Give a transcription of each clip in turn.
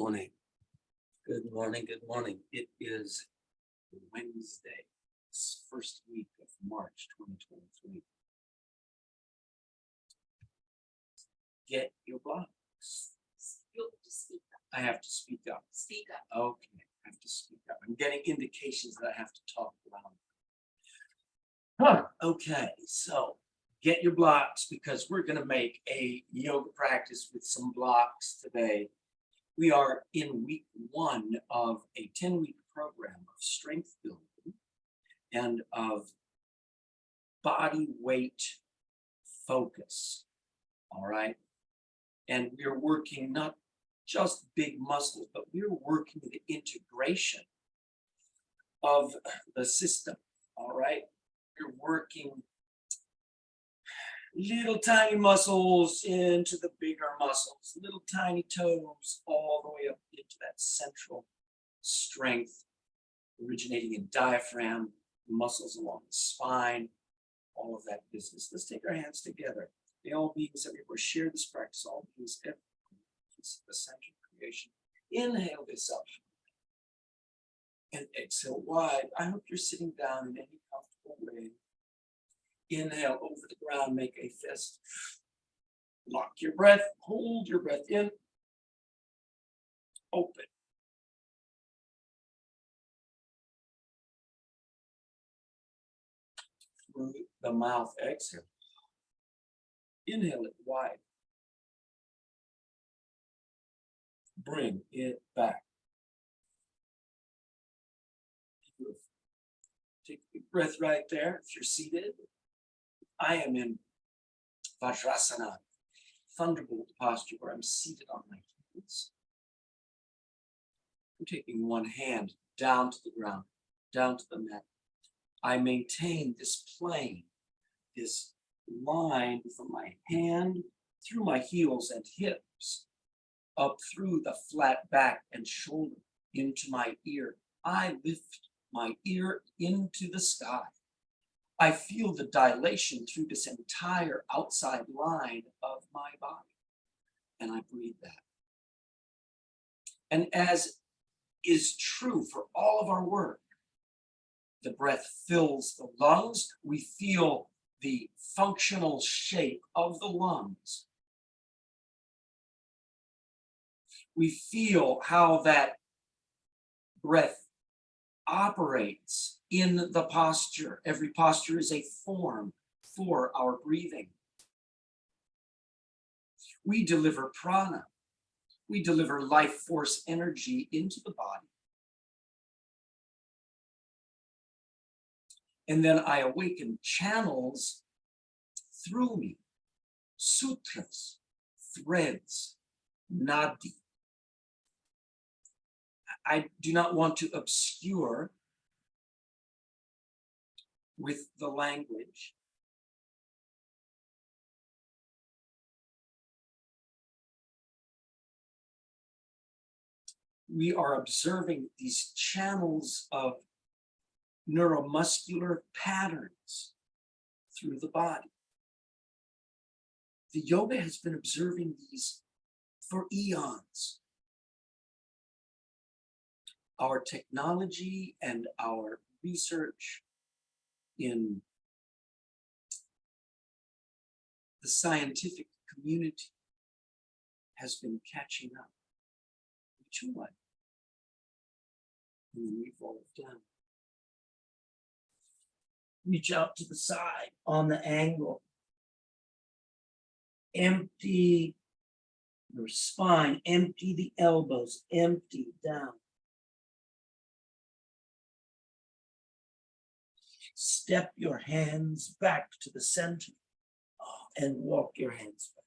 morning. Good morning. Good morning. It is Wednesday, first week of March 2023. Get your blocks. You'll have to speak up. I have to speak up. Speak up. Okay, I have to speak up. I'm getting indications that I have to talk loud. Okay, so get your blocks because we're going to make a yoga practice with some blocks today. We are in week 1 of a 10-week program of strength building and of body weight focus. All right. And we're working not just big muscles, but we're working the integration of the system. All right. We're working little tiny muscles into the bigger muscles, little tiny toes all the way up into that central strength, originating in diaphragm, muscles along the spine, all of that business. Let's take our hands together. May all beings everywhere share this practice, all beings everywhere, peace of the center of creation. Inhale this up and exhale wide. I hope you're sitting down in any comfortable way. Inhale over the ground, make a fist. Lock your breath, hold your breath in. Open. Through the mouth, exhale. Inhale it wide. Bring it back. Beautiful. Take a big breath right there if you're seated. I am in Vajrasana, thunderbolt posture, where I'm seated on my heels. I'm taking one hand down to the ground, down to the mat. I maintain this plane, this line from my hand through my heels and hips, up through the flat back and shoulder, into my ear. I lift my ear into the sky. I feel the dilation through this entire outside line of my body, and I breathe that. And as is true for all of our work, the breath fills the lungs. We feel the functional shape of the lungs. We feel how that breath operates in the posture. Every posture is a form for our breathing. We deliver prana. We deliver life force energy into the body. And then I awaken channels through me, sutras, threads, nadi. I do not want to obscure with the language. We are observing these channels of neuromuscular patterns through the body. The yoga has been observing these for eons. Our technology and our research in the scientific community has been catching up. Which one? And then we fall down. Reach out to the side on the angle. Empty your spine, empty the elbows, empty down. Step your hands back to the center and walk your hands back.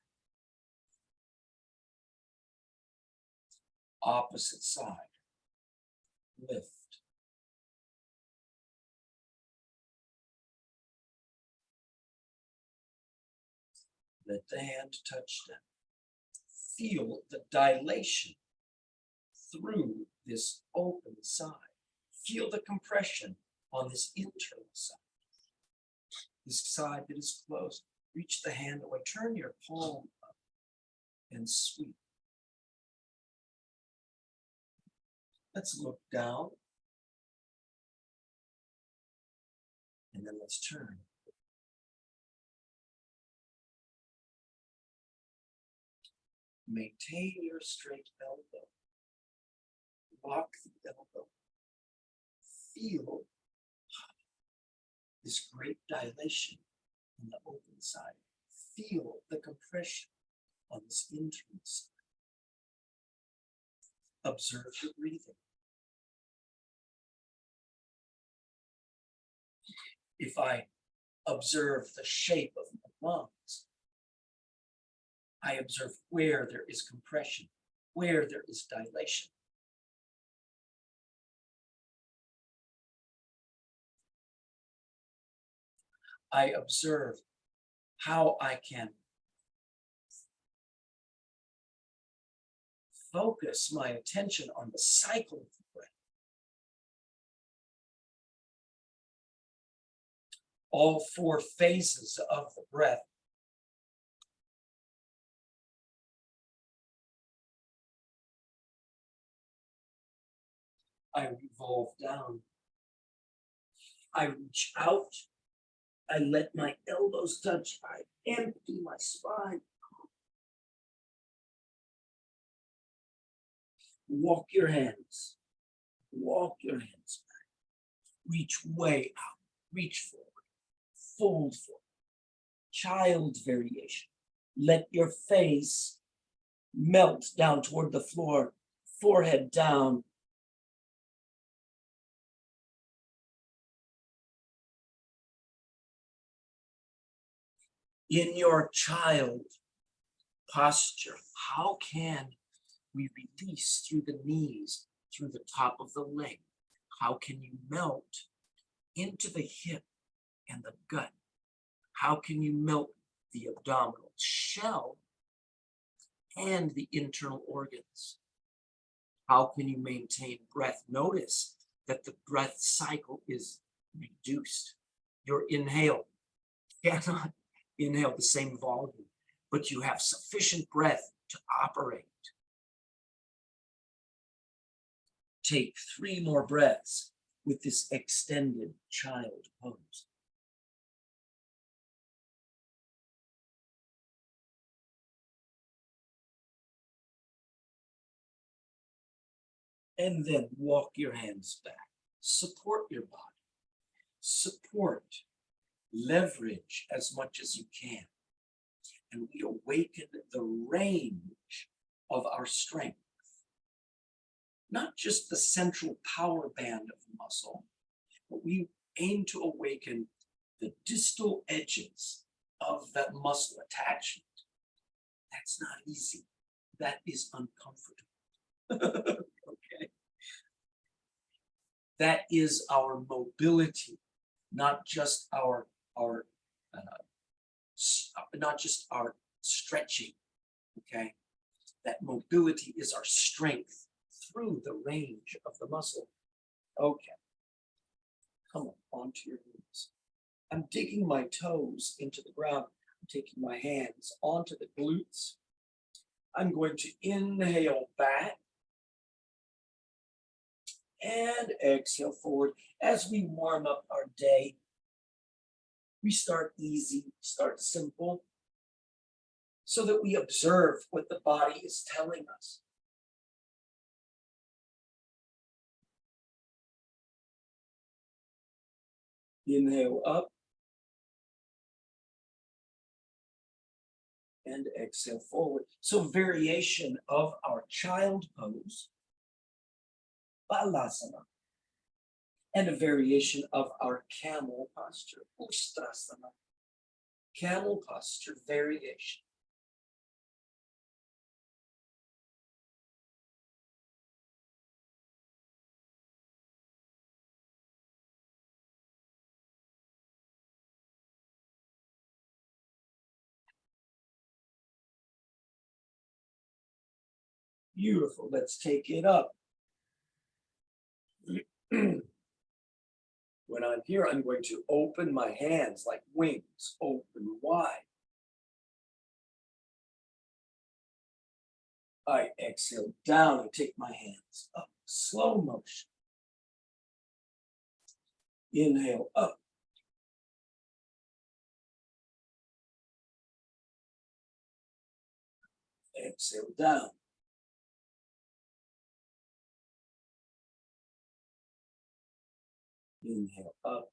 Opposite side. Lift. Let the hand touch down. Feel the dilation through this open side. Feel the compression on this internal side. This side that is closed. Reach the hand away. Turn your palm up and sweep. Let's look down. And then let's turn. Maintain your straight elbow. Lock the elbow. Feel this great dilation on the open side. Feel the compression on this internal side. Observe your breathing. If I observe the shape of my lungs, I observe where there is compression, where there is dilation. I observe how I can focus my attention on the cycle of the breath. All four phases of the breath. I revolve down. I reach out. I let my elbows touch. I empty my spine. Walk your hands. Walk your hands back. Reach way out. Reach forward. Fold forward. Child variation. Let your face melt down toward the floor. Forehead down. In your child posture, how can we release through the knees, through the top of the leg? How can you melt into the hip and the gut? How can you melt the abdominal shell and the internal organs? How can you maintain breath? Notice that the breath cycle is reduced. Your inhale cannot inhale the same volume, but you have sufficient breath to operate. Take 3 more breaths with this extended child pose. And then walk your hands back. Support your body. Support. Leverage as much as you can. And we awaken the range of our strength. Not just the central power band of the muscle, but we aim to awaken the distal edges of that muscle attachment. That's not easy. That is uncomfortable. Okay. That is our mobility, not just our stretching. Okay. That mobility is our strength through the range of the muscle. Okay. Come on, onto your knees. I'm digging my toes into the ground. I'm taking my hands onto the glutes. I'm going to inhale back and exhale forward. As we warm up our day, we start easy, start simple, so that we observe what the body is telling us. Inhale up and exhale forward. So variation of our child pose, Balasana, and a variation of our camel posture, Ustrasana. Camel posture variation. Beautiful. Let's take it up. When I'm here, I'm going to open my hands like wings, open wide. I exhale down and take my hands up. slow motion. Inhale up. Exhale down. Inhale up.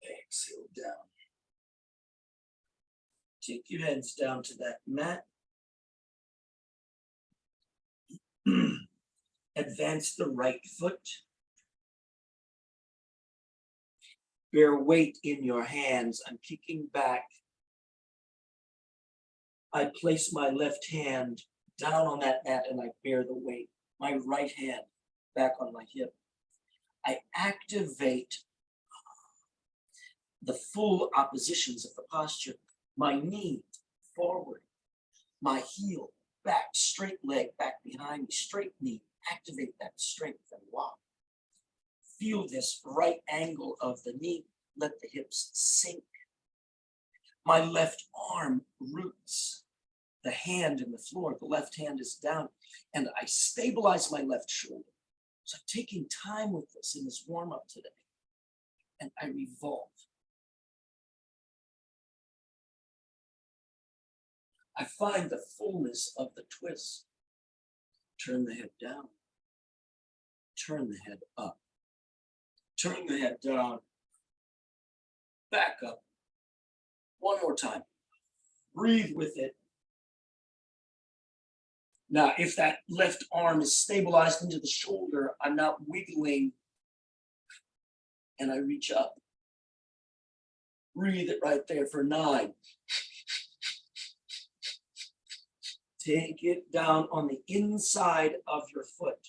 Exhale down. Take your hands down to that mat. Advance the right foot. Bear weight in your hands. I'm kicking back. I place my left hand down on that mat and I bear the weight. My right hand back on my hip. I activate the full oppositions of the posture. My knee forward, my heel back, straight leg back behind me, straight knee. Activate that strength and walk. Feel this right angle of the knee. Let the hips sink. My left arm roots the hand in the floor. The left hand is down, and I stabilize my left shoulder. So I'm taking time with this in this warm-up today, and I revolve. I find the fullness of the twist. Turn the head down. Turn the head up. Turn the head down. Back up. One more time. Breathe with it. Now, if that left arm is stabilized into the shoulder, I'm not wiggling, and I reach up. Breathe it right there for 9. Take it down on the inside of your foot.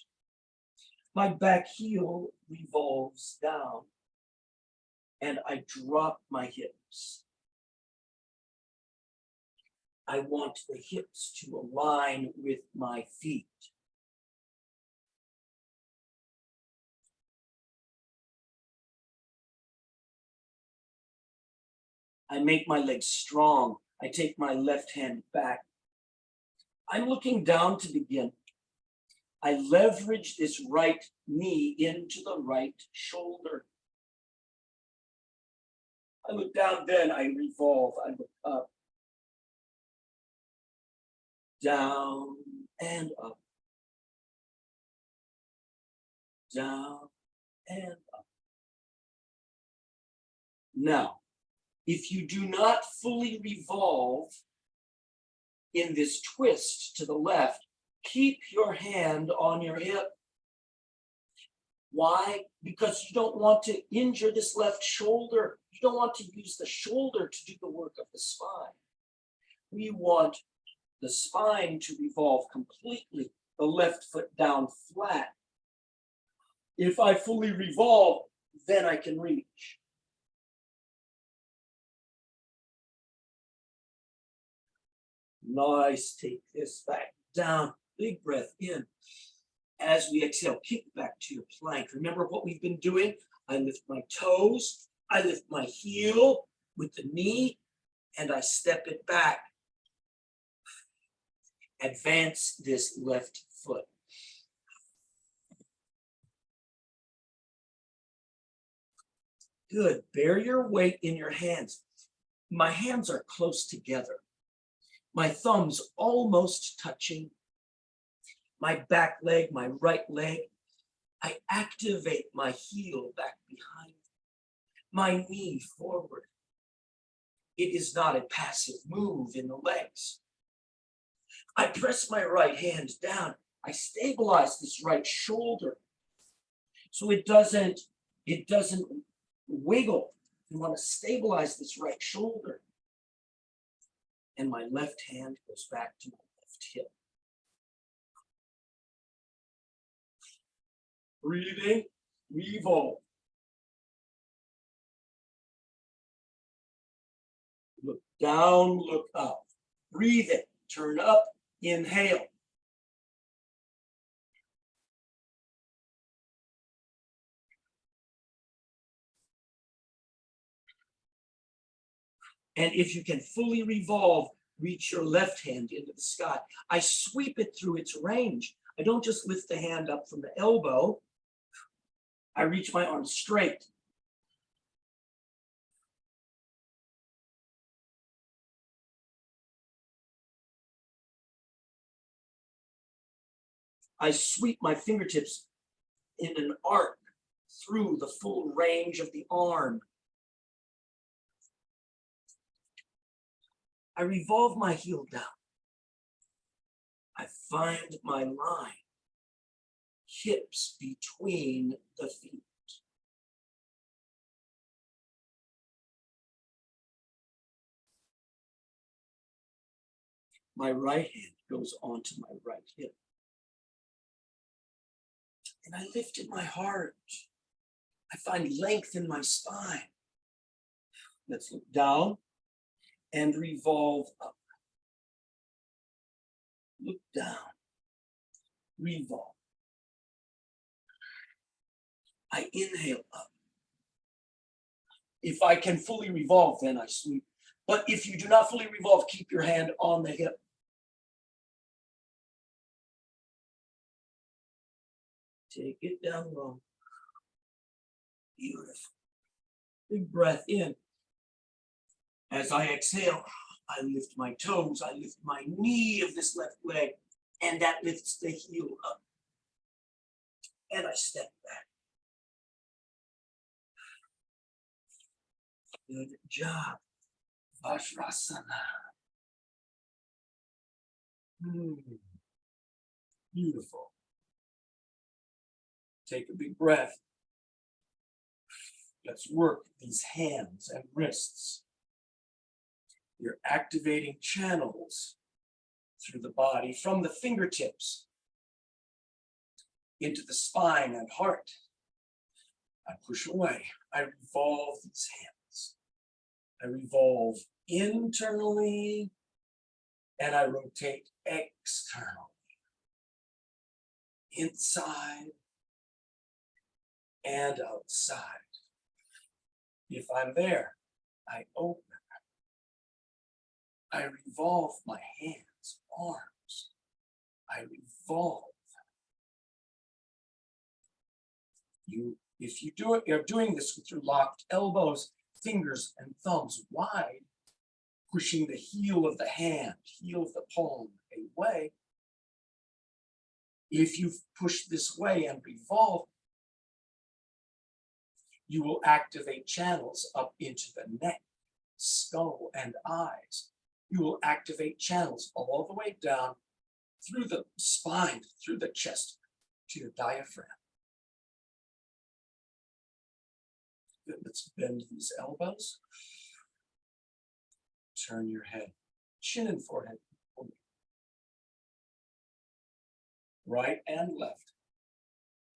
My back heel revolves down, and I drop my hips. I want the hips to align with my feet. I make my legs strong. I take my left hand back. I'm looking down to begin. I leverage this right knee into the right shoulder. I look down, then I revolve. I look up, down and up, down and up. Now, if you do not fully revolve in this twist to the left, keep your hand on your hip. Why? Because you don't want to injure this left shoulder. You don't want to use the shoulder to do the work of the spine. We want the spine to revolve completely, the left foot down flat. If I fully revolve, then I can reach. Nice, take this back down, big breath in. As we exhale, kick back to your plank. Remember what we've been doing? I lift my toes, I lift my heel with the knee, and I step it back. Advance this left foot. Good, bear your weight in your hands. My hands are close together. My thumbs almost touching. My back leg, my right leg. I activate my heel back behind. My knee forward. It is not a passive move in the legs. I press my right hand down. I stabilize this right shoulder so it doesn't wiggle. You want to stabilize this right shoulder. And my left hand goes back to my left hip. Breathing, revolve. Look down, look up. Breathe it, turn up, inhale. And if you can fully revolve, Reach your left hand into the sky. I sweep it through its range. I don't just lift the hand up from the elbow. I reach my arm straight. I sweep my fingertips in an arc through the full range of the arm. I revolve my heel down. I find my line, hips between the feet. My right hand goes onto my right hip. And I lift in my heart. I find length in my spine. Let's look down and revolve up. Look down, revolve. I inhale up. If I can fully revolve, then I sweep. But if you do not fully revolve, keep your hand on the hip. Take it down low. Beautiful. Big breath in. As I exhale, I lift my toes, I lift my knee of this left leg, and that lifts the heel up. And I step back. Good job. Vajrasana. Beautiful. Take a big breath. Let's work these hands and wrists. You're activating channels through the body from the fingertips into the spine and heart. I push away. I revolve these hands. I revolve internally and I rotate externally. Inside and outside. If I'm there, I open. I revolve my hands, arms. I revolve. If you're doing this with your locked elbows, fingers, and thumbs wide, pushing the heel of the hand, heel of the palm away. If you push this way and revolve, you will activate channels up into the neck, skull, and eyes. You will activate channels all the way down through the spine, through the chest, to your diaphragm. Good. Let's bend these elbows. Turn your head, chin and forehead. Right and left.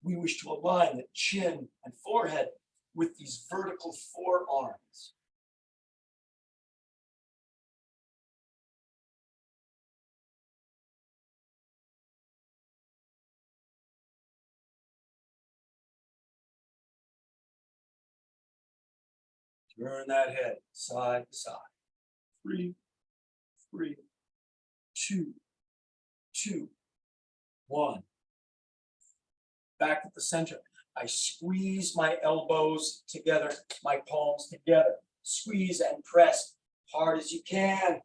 We wish to align the chin and forehead with these vertical forearms. Turn that head side to side. 3, 3, 2, 2, 1. Back at the center. I squeeze my elbows together, my palms together. Squeeze and press hard as you can.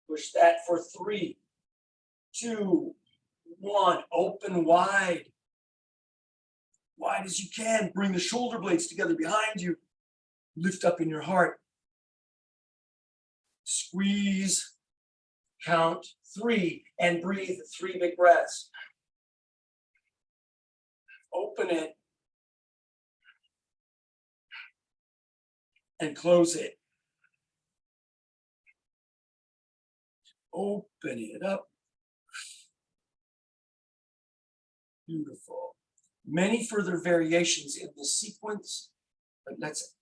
Push that for 3, 2, 1. Open wide. Wide as you can. Bring the shoulder blades together behind you. Lift up in your heart. Squeeze. Count 3 and breathe 3 big breaths. Open it. And close it. Open it up. Beautiful. Many further variations in this sequence, but let's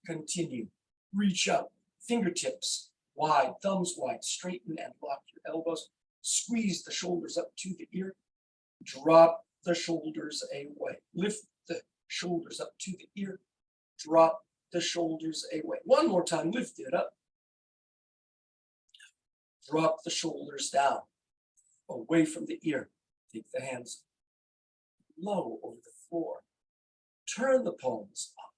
continue. Reach up, fingertips wide, thumbs wide, straighten and lock your elbows. Squeeze the shoulders up to the ear. Drop the shoulders away. Lift the shoulders up to the ear. Drop the shoulders away. One more time, lift it up. Drop the shoulders down, away from the ear. Take the hands low over the floor. Turn the palms up.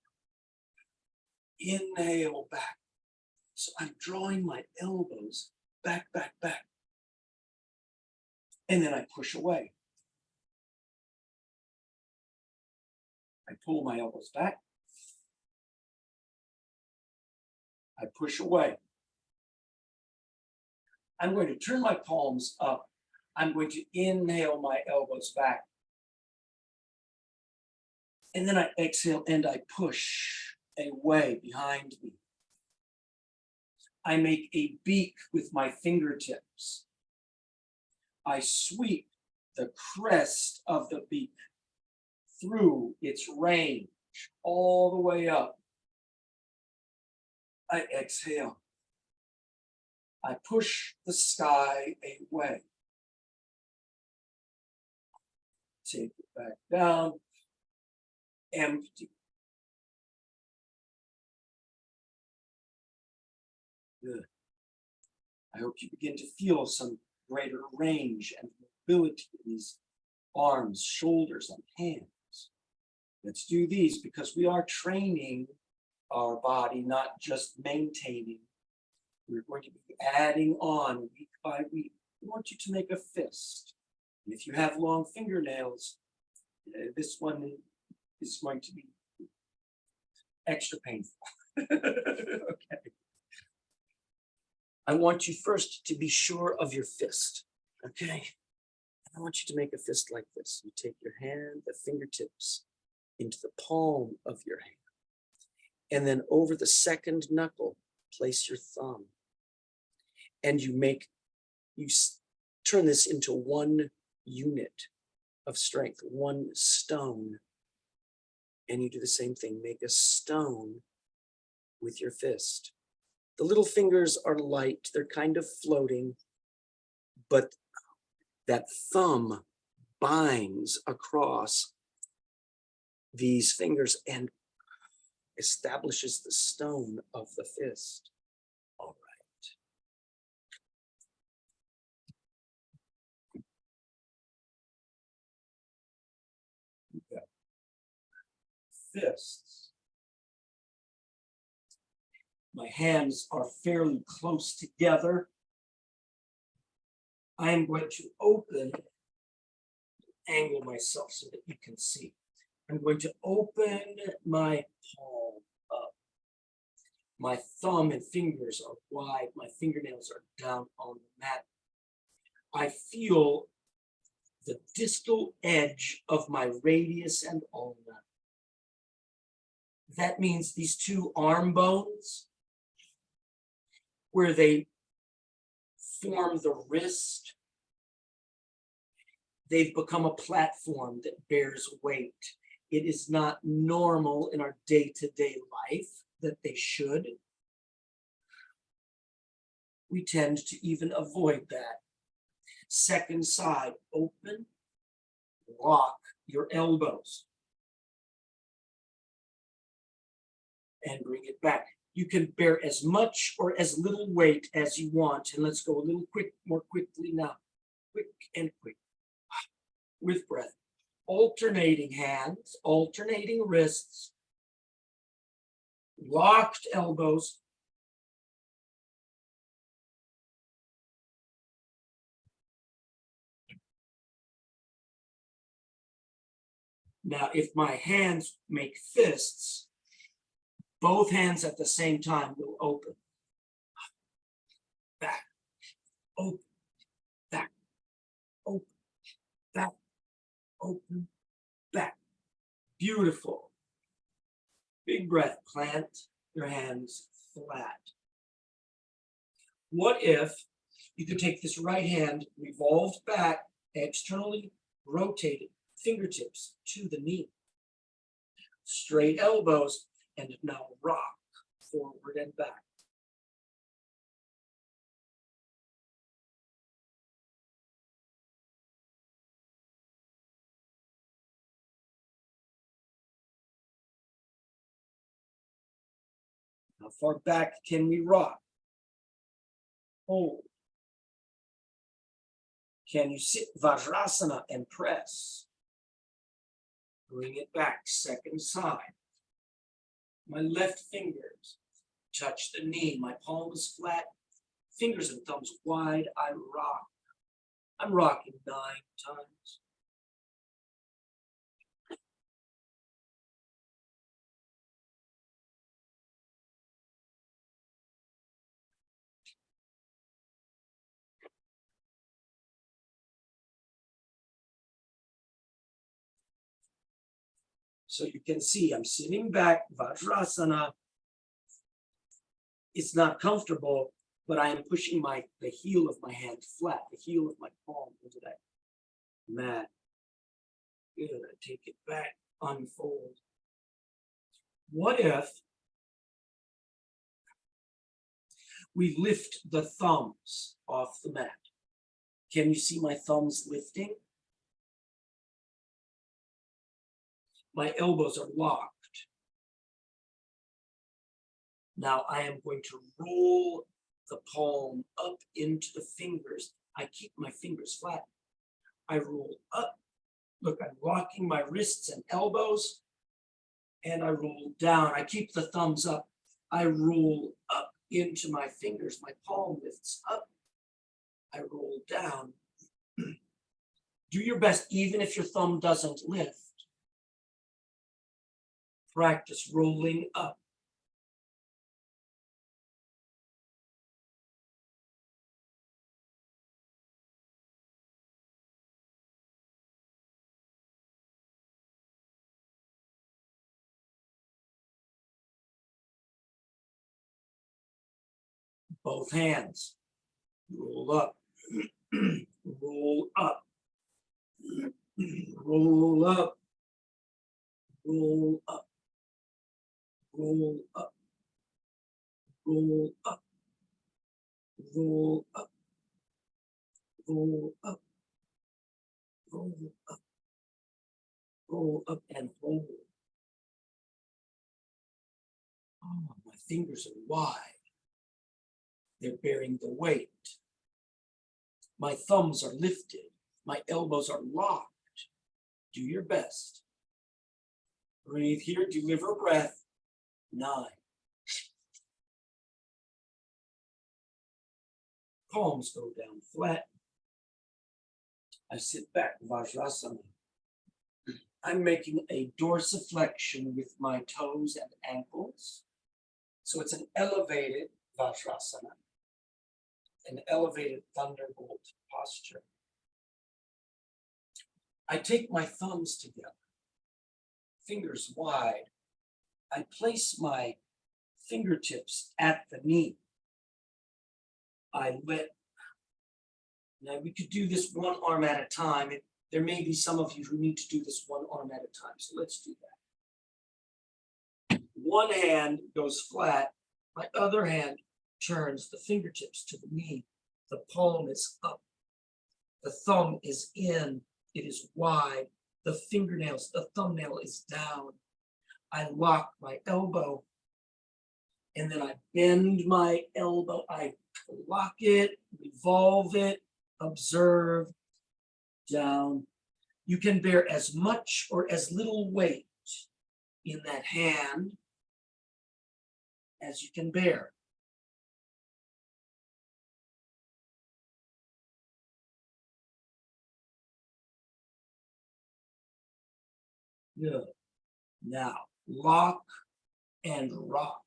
Inhale back. So I'm drawing my elbows back, back, back. And then I push away. I pull my elbows back. I push away. I'm going to turn my palms up. I'm going to inhale my elbows back. And then I exhale and I push away behind me. I make a beak with my fingertips. I sweep the crest of the beak through its range all the way up. I exhale. I push the sky away. Take it back down. Empty. Good. I hope you begin to feel some greater range and mobility in these arms, shoulders, and hands. Let's do these because we are training our body, not just maintaining. We're going to be adding on week by week. We want you to make a fist. And if you have long fingernails, this one is going to be extra painful. Okay. I want you first to be sure of your fist, okay? I want you to make a fist like this. You take your hand, the fingertips, into the palm of your hand. And then over the second knuckle, place your thumb. And you turn this into one unit of strength, one stone. And you do the same thing, make a stone with your fist. The little fingers are light, they're kind of floating, but that thumb binds across these fingers and establishes the stone of the fist. All right. Okay. Fists. My hands are fairly close together. I am going to angle myself so that you can see. I'm going to open my palm up. My thumb and fingers are wide. My fingernails are down on the mat. I feel the distal edge of my radius and ulna. That means these two arm bones, where they form the wrist, they've become a platform that bears weight. It is not normal in our day-to-day life that they should. We tend to even avoid that. Second side, open, lock your elbows, and bring it back. You can bear as much or as little weight as you want. And let's go a little more quickly now. Quick and quick. With breath. Alternating hands, alternating wrists, locked elbows. Now, if my hands make fists, both hands at the same time will open. Back, open, back, open, back, open, back. Beautiful. Big breath, plant your hands flat. What if you could take this right hand, revolved back, externally rotated, fingertips to the knee. Straight elbows, and now rock forward and back. How far back can we rock? Hold. Can you sit Vajrasana and press? Bring it back, second side. My left fingers touch the knee. My palm is flat, fingers and thumbs wide. I rock. I'm rocking 9 times. So you can see I'm sitting back, Vajrasana. It's not comfortable, but I am pushing the heel of my hand flat, the heel of my palm into that mat. Good, I take it back, unfold. What if we lift the thumbs off the mat? Can you see my thumbs lifting? My elbows are locked. Now I am going to roll the palm up into the fingers. I keep my fingers flat. I roll up. Look, I'm locking my wrists and elbows, and I roll down. I keep the thumbs up. I roll up into my fingers. My palm lifts up. I roll down. Do your best, even if your thumb doesn't lift. Practice rolling up. Both hands. Roll up. Roll up. Roll up. Roll up. Roll up. Roll up. Roll up. Roll up. Roll up. Roll up and hold. Oh, my fingers are wide. They're bearing the weight. My thumbs are lifted. My elbows are locked. Do your best. Breathe here, deliver breath. 9. Palms go down flat. I sit back, Vajrasana. I'm making a dorsiflexion with my toes and ankles. So it's an elevated Vajrasana, an elevated thunderbolt posture. I take my thumbs together, fingers wide. I place my fingertips at the knee. Now we could do this one arm at a time. There may be some of you who need to do this one arm at a time, so let's do that. One hand goes flat, my other hand turns the fingertips to the knee. The palm is up, the thumb is in, it is wide, the thumbnail is down. I lock my elbow, and then I bend my elbow, I lock it, revolve it, observe, down. You can bear as much or as little weight in that hand as you can bear. Good. Now, lock and rock.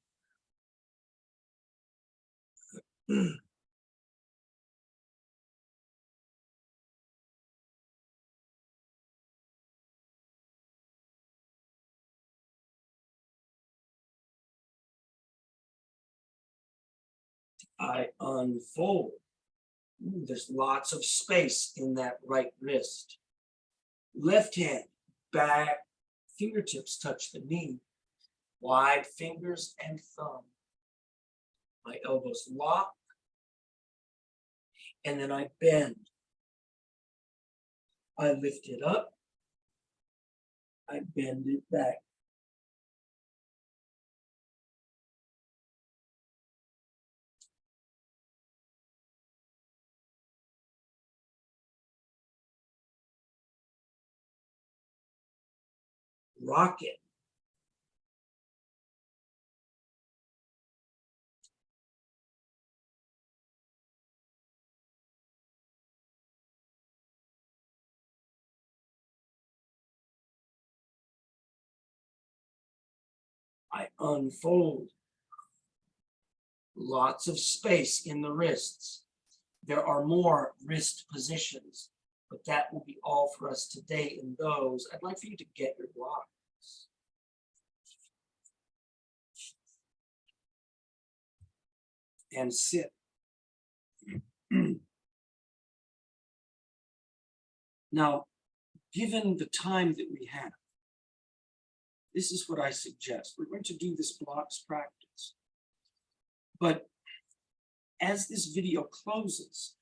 I unfold. There's lots of space in that right wrist. Left hand, back, fingertips touch the knee. Wide fingers and thumb. My elbows lock, and then I bend. I lift it up. I bend it back. rocket. I unfold. Lots of space in the wrists. There are more wrist positions, but that will be all for us today in those. I'd like for you to get your blocks. And sit. Now, given the time that we have, this is what I suggest. We're going to do this blocks practice. But as this video closes,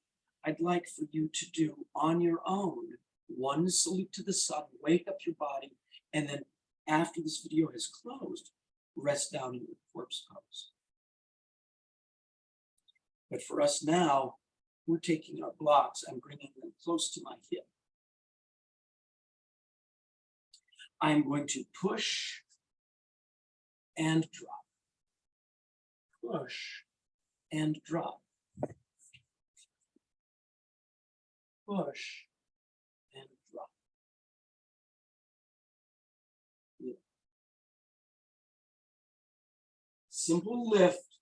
I'd like for you to do on your own one salute to the sun, wake up your body, and then after this video has closed, rest down in your corpse pose. But for us now, we're taking our blocks and bringing them close to my hip. I'm going to push and drop. Push and drop. Push and drop. Yeah. Simple lift,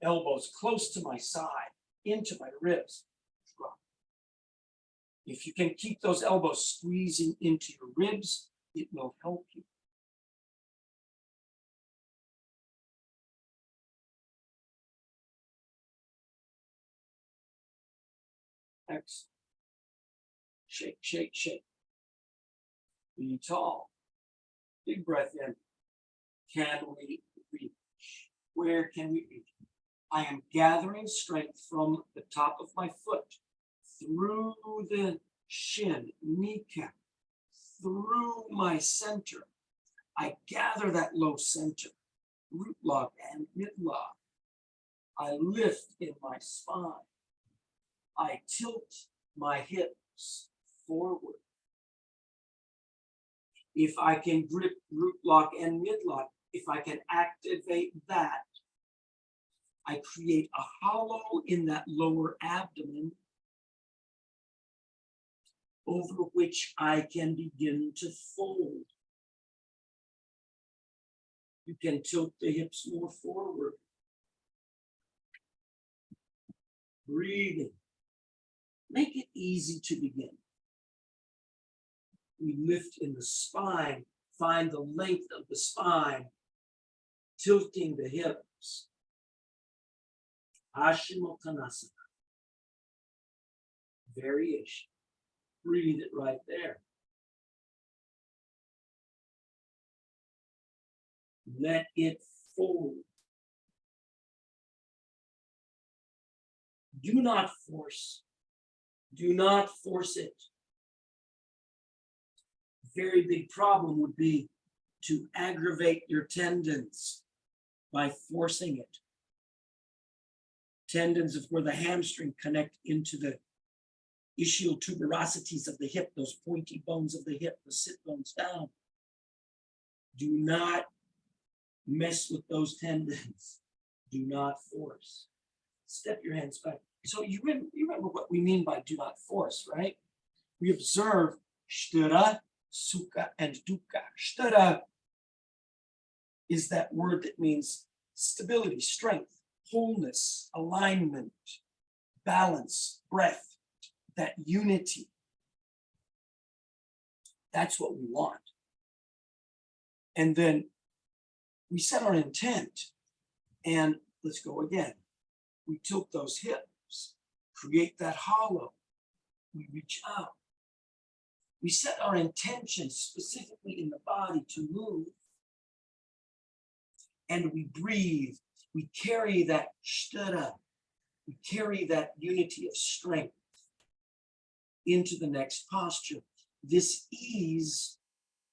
elbows close to my side, into my ribs, drop. If you can keep those elbows squeezing into your ribs, it will help you. Excellent. Shake, shake, shake. Be tall. Big breath in. Can we reach? Where can we reach? I am gathering strength from the top of my foot, through the shin, kneecap, through my center. I gather that low center, root lock and mid lock. I lift in my spine. I tilt my hips forward. If I can grip root lock and mid lock, if I can activate that, I create a hollow in that lower abdomen over which I can begin to fold. You can tilt the hips more forward. Breathing. Make it easy to begin. We lift in the spine, find the length of the spine, tilting the hips. Ashimotanasana. Variation. Breathe it right there. Let it fold. Do not force. Do not force it. Very big problem would be to aggravate your tendons by forcing it. Tendons of where the hamstring connect into the ischial tuberosities of the hip, those pointy bones of the hip, the sit bones down. Do not mess with those tendons. Do not force. Step your hands back. So you remember what we mean by do not force, right? We observe shtura, sukha, and dukkha. Shtura is that word that means stability, strength, wholeness, alignment, balance, breath, that unity. That's what we want. And then we set our intent, and let's go again. We tilt those hips, create that hollow. We reach out. We set our intention specifically in the body to move. And we breathe. We carry that shtura. We carry that unity of strength into the next posture. This ease,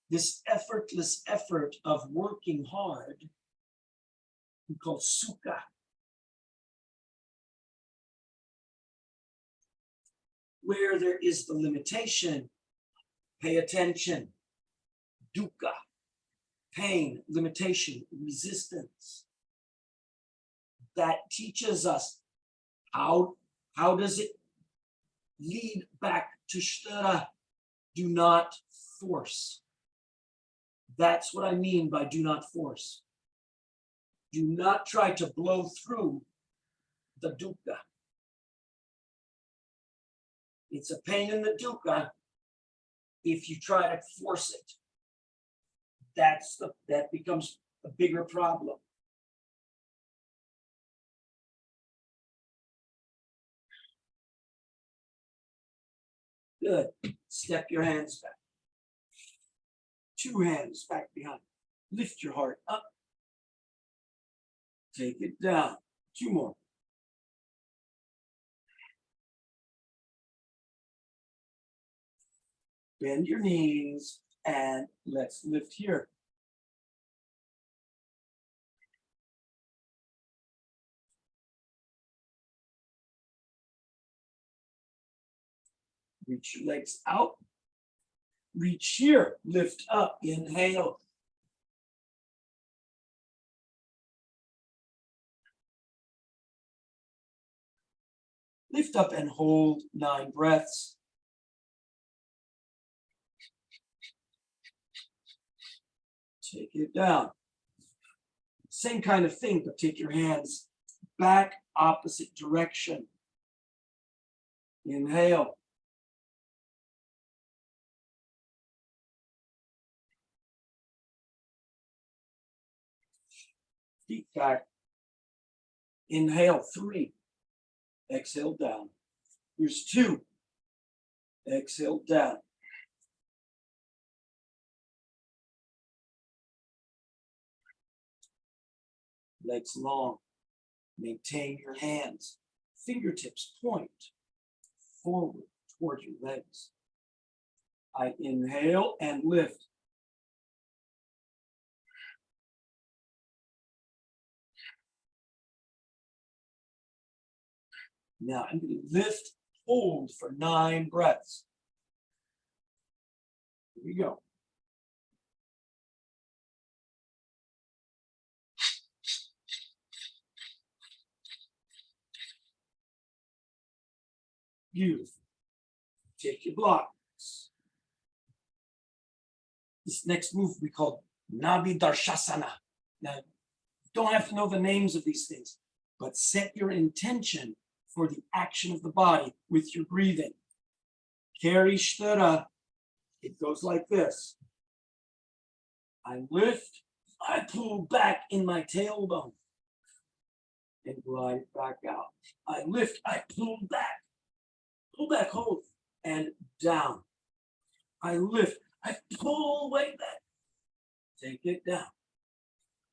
this effortless effort of working hard, we call sukha. Where there is the limitation, pay attention, dukkha. pain, limitation, resistance. That teaches us how does it lead back to shtara? Do not force. That's what I mean by do not force. Do not try to blow through the dukkha. It's a pain in the dukkha if you try to force it. That becomes a bigger problem. Good. Step your hands back. 2 hands back behind. Lift your heart up. Take it down. 2 more. Bend your knees and let's lift here. Reach your legs out. Reach here. Lift up. Inhale. Lift up and hold 9 breaths. Take it down. Same kind of thing, but take your hands back, opposite direction. Inhale. Feet back. Inhale, 3. Exhale down. Here's 2. Exhale down. Legs long. Maintain your hands. Fingertips point forward toward your legs. I inhale and lift. Now I'm going to lift, hold for 9 breaths. Here we go. Beautiful. Take your blocks. This next move we call Nabi Darshasana. Now, you don't have to know the names of these things, but set your intention for the action of the body with your breathing. Carry shtara. It goes like this. I lift, I pull back in my tailbone and glide back out. I lift, I pull back, hold, and down. I lift, I pull way back, take it down.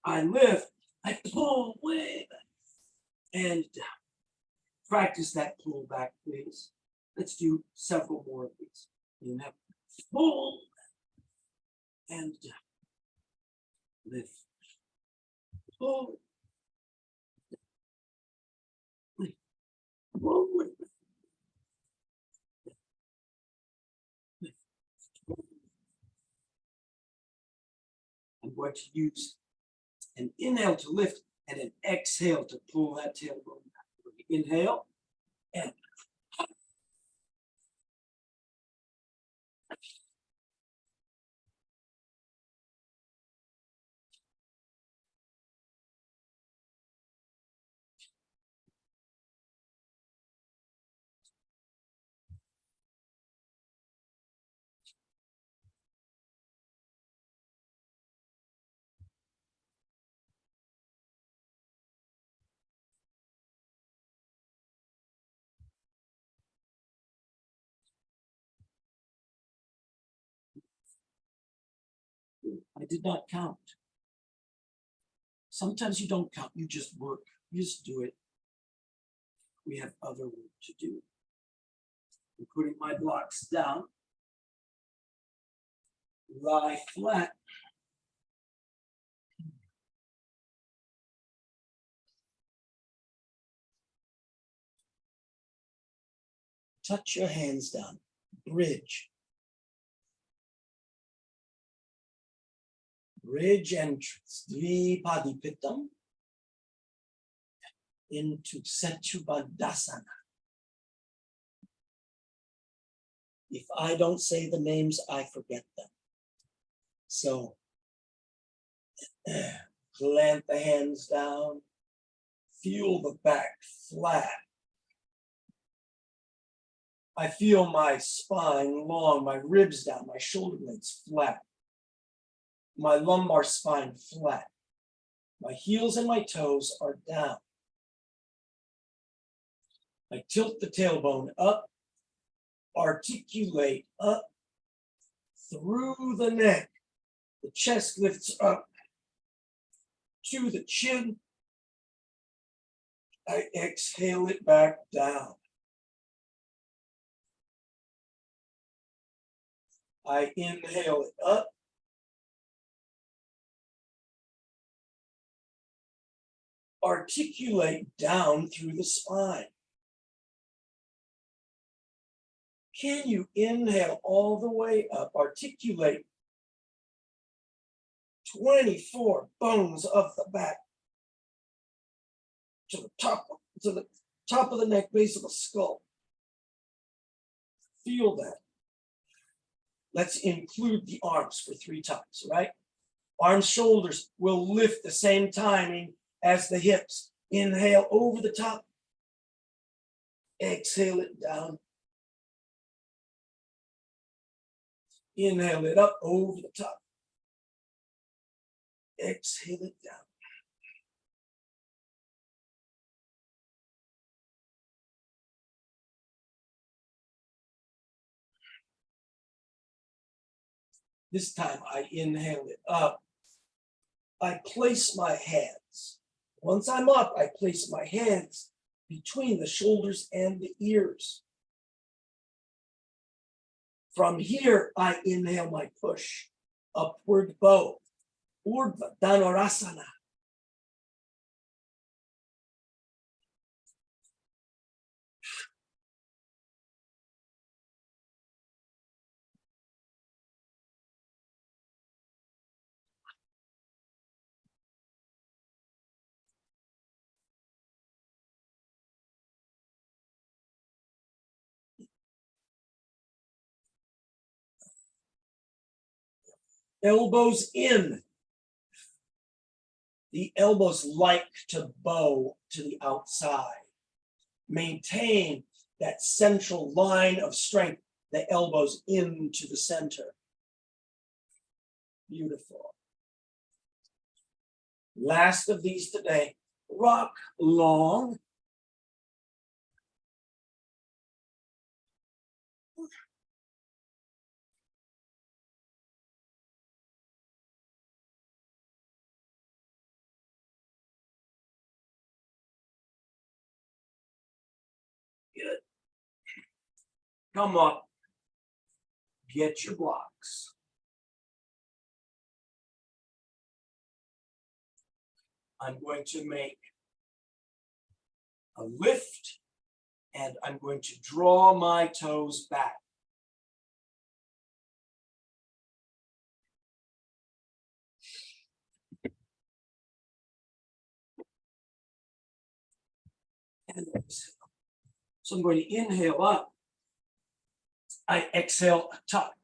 I lift, I pull way back, and down. Practice that pull back, please. Let's do several more of these. Inhale, pull and down. Lift, pull, lift, pull, lift. I'm going to use an inhale to lift and an exhale to pull that tailbone back. Inhale and I did not count. Sometimes you don't count, you just work, you just do it. We have other work to do. I'm putting my blocks down. Lie flat. Touch your hands down. Bridge. Ridge entrance, Dvipadipitam, into Setubandasana. If I don't say the names, I forget them. So plant the hands down, feel the back flat. I feel my spine long, my ribs down, my shoulder blades flat, my lumbar spine flat. My heels and my toes are down. I tilt the tailbone up, articulate up through the neck. The chest lifts up to the chin. I exhale it back down. I inhale it up. Articulate down through the spine. Can you inhale all the way up? Articulate 24 bones of the back to the top of the neck, base of the skull. Feel that. Let's include the arms for 3 times, right? Arms, shoulders will lift the same timing as the hips. Inhale over the top. Exhale it down. Inhale it up over the top. Exhale it down. This time I inhale it up. I place my hands. Once I'm up, I place my hands between the shoulders and the ears. From here, I inhale my push, upward bow, Urdhva Dhanurasana. Elbows in. The elbows like to bow to the outside. Maintain that central line of strength, the elbows into the center. Beautiful. Last of these today, rock long. Good. Come up, get your blocks. I'm going to make a lift and I'm going to draw my toes back. And exhale. So I'm going to inhale up. I exhale tuck.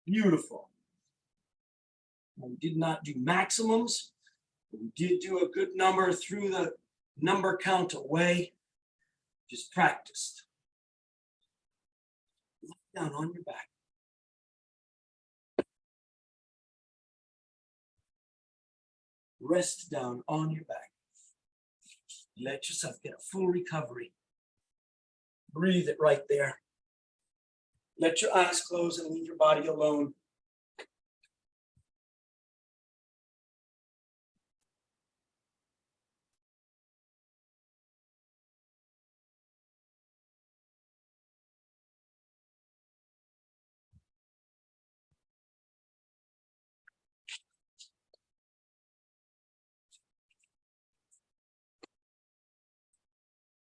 Beautiful. We did not do maximums. We did do a good number through the number count away. Just practiced. Lie down on your back. Rest down on your back. Let yourself get a full recovery. Breathe it right there. Let your eyes close and leave your body alone.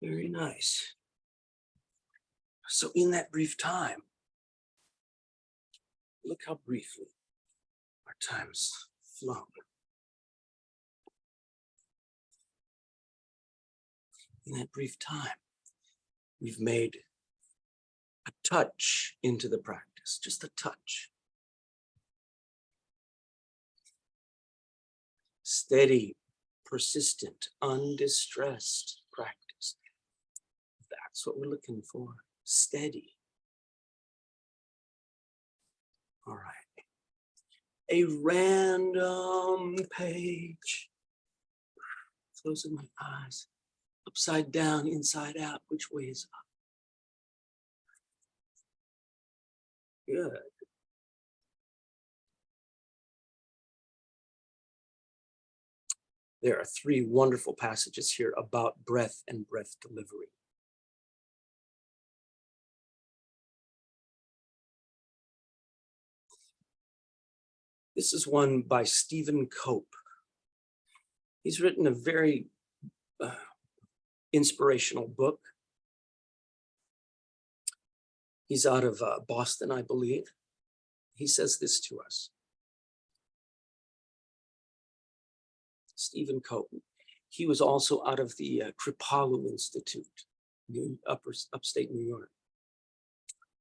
Very nice. So in that brief time, look how briefly our time's flown. In that brief time, we've made a touch into the practice, just a touch. Steady, persistent, undistressed practice. That's what we're looking for. Steady. All right. A random page. Closing my eyes. Upside down, inside out. Which way is up? Good. There are 3 wonderful passages here about breath and breath delivery. This is one by Stephen Cope. He's written a very inspirational book. He's out of Boston, I believe. He says this to us. Stephen Cope. He was also out of the Kripalu Institute, upstate New York.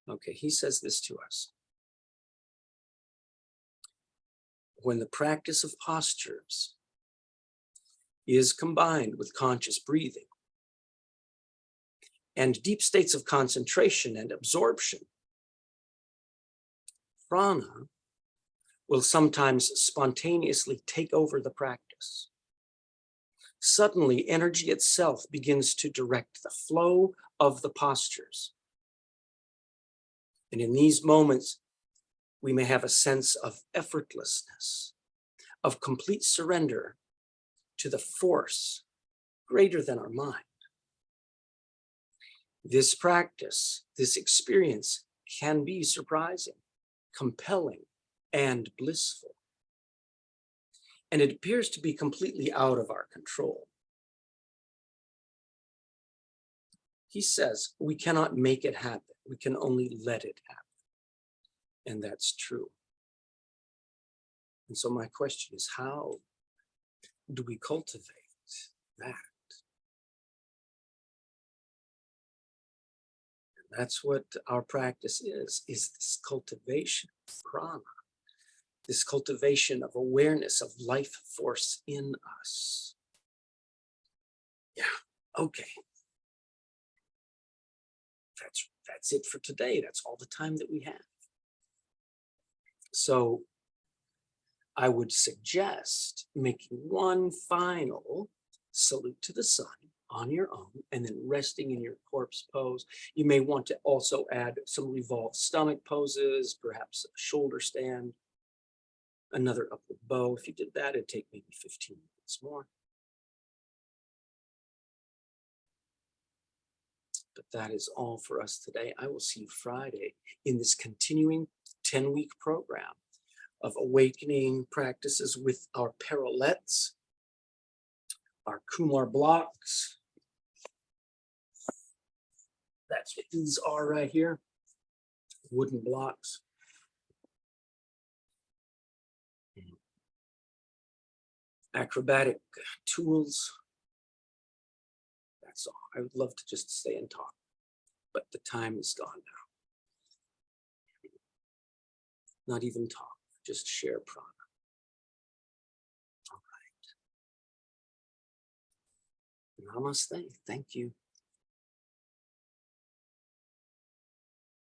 Okay, he says this to us. When the practice of postures is combined with conscious breathing and deep states of concentration and absorption, prana will sometimes spontaneously take over the practice. Suddenly, energy itself begins to direct the flow of the postures. And in these moments, we may have a sense of effortlessness, of complete surrender to the force greater than our mind. This practice, this experience can be surprising, compelling, and blissful. And it appears to be completely out of our control. He says we cannot make it happen. We can only let it happen. And that's true. And so my question is, how do we cultivate that? And that's what our practice is this cultivation of prana, this cultivation of awareness of life force in us. Yeah, okay. That's it for today. That's all the time that we have. So I would suggest making one final salute to the sun on your own and then resting in your corpse pose. You may want to also add some revolved stomach poses, perhaps a shoulder stand, another upward bow. If you did that, it'd take maybe 15 minutes more. But that is all for us today. I will see you Friday in this continuing 10-week program of awakening practices with our parallettes, our Kumar blocks. That's what these are right here, wooden blocks. Acrobatic tools. That's all. I would love to just stay and talk, but the time is gone now. Not even talk, just share prana. All right. Namaste. Thank you.